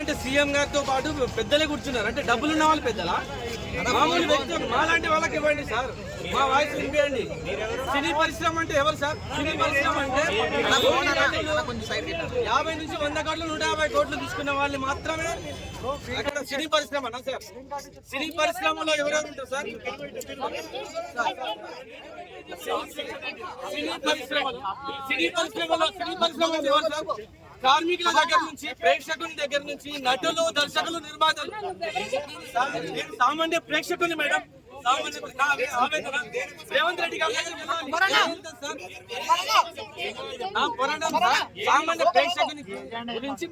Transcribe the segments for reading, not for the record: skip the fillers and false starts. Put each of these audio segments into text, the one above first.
అంటే సీఎం గారితో పాటు పెద్దలే కూర్చున్నారు. అంటే డబ్బులు ఉన్న వాళ్ళు పెద్దలా? మామూలు వ్యక్తులు మాలాంటి వాళ్ళకి ఇవ్వండి సార్, మా వాయిస్ వినిపించండి. సినీ పరిశ్రమ అంటే ఎవరు సార్? సినీ పరిశ్రమ అంటే 50 నుంచి 100 కోట్లు 150 కోట్లు తీసుకున్న వాళ్ళు మాత్రమే అక్కడ సినీ పరిశ్రమ అన్నా సార్? సినీ పరిశ్రమలో ఎవరెవరు ఉంటారు సార్? సినీ పరిశ్రమలో ఎవరు సార్? కార్మికుల దగ్గర నుంచి, ప్రేక్షకుల దగ్గర నుంచి, నటులు, దర్శకులు, నిర్మాతలు, సామాన్య ప్రేక్షకులు మేడం. రేవంత్ రెడ్డి గారు సామాన్య ప్రేక్షకుని గురించి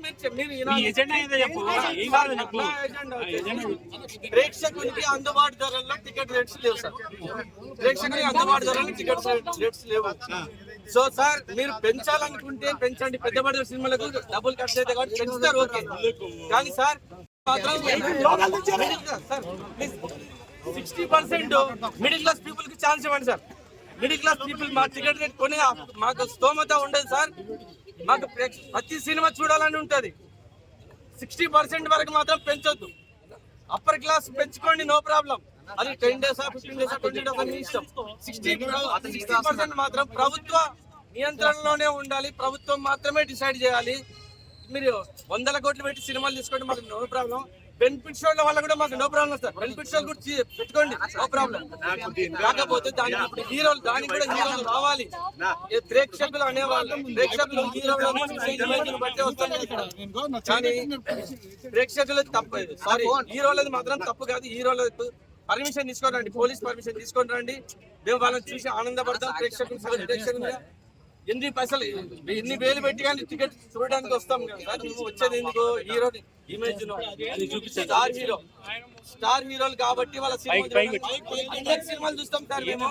ప్రేక్షకునికి అందుబాటు ధరల్లో టికెట్ రేట్స్ లేవు సార్. ప్రేక్షకునికి అందుబాటు ధరల్లో టికెట్ రేట్స్ లేవు. సో సార్, మీరు పెంచాలనుకుంటే పెంచండి. పెద్ద బడ్జెట్ సినిమాలకు డబ్బులు ఖర్చు అయితే కాబట్టి పెంచుతారు, ఓకే. కానీ సార్ మాత్రం 60% మిడిల్ క్లాస్ పీపుల్ కి ఛాన్స్ ఇవ్వండి సార్. మిడిల్ క్లాస్ పీపుల్ మా టికెట్ రేట్ కొనే మాకు స్తోమత ఉండదు సార్. మాకు ప్రతి సినిమా చూడాలని ఉంటది. 60% వరకు మాత్రం పెంచొద్దు. అప్పర్ క్లాస్ పెంచుకోండి, నో ప్రాబ్లం. అది 10 days 15 days 20 days మీ ఇష్టం. 60% మాత్రం ప్రభుత్వ నియంత్రణలోనే ఉండాలి. ప్రభుత్వం మాత్రమే డిసైడ్ చేయాలి. మీరు 100 కోట్లు పెట్టి సినిమాలు తీసుకోండి, మాకు నో ప్రాబ్లం. బెనిఫిట్ షోల వల్ల కూడా మాకు నో ప్రాబ్లం సార్. బెనిఫిట్ షోలు కూడా పెట్టుకోండి, నో ప్రాబ్లం. కాకపోతే దానికి ఇప్పుడు హీరోలు, దానికి కూడా హీరోలు రావాలి. ప్రేక్షకులు అనేవాళ్ళు, ప్రేక్షకులు హీరోలను బట్టే వస్తారు. కానీ ప్రేక్షకులు తప్పు, సారీ హీరోలది మాత్రం తప్పు కాదు. హీరోలకు పర్మిషన్ తీసుకొని రండి, పోలీస్ పర్మిషన్ తీసుకొని రండి. మేము వాళ్ళని చూసి ఆనందపడతాం. ప్రేక్షకులు ఎన్ని పైసలు, ఎన్ని వేలు పెట్టి కానీ టికెట్ చూడడానికి వస్తాం కదా. నువ్వు వచ్చేది ఎందుకు? హీరో ఇమేజ్ స్టార్ హీరోలు కాబట్టి వాళ్ళ సినిమాలు చూస్తాం సార్ మేము.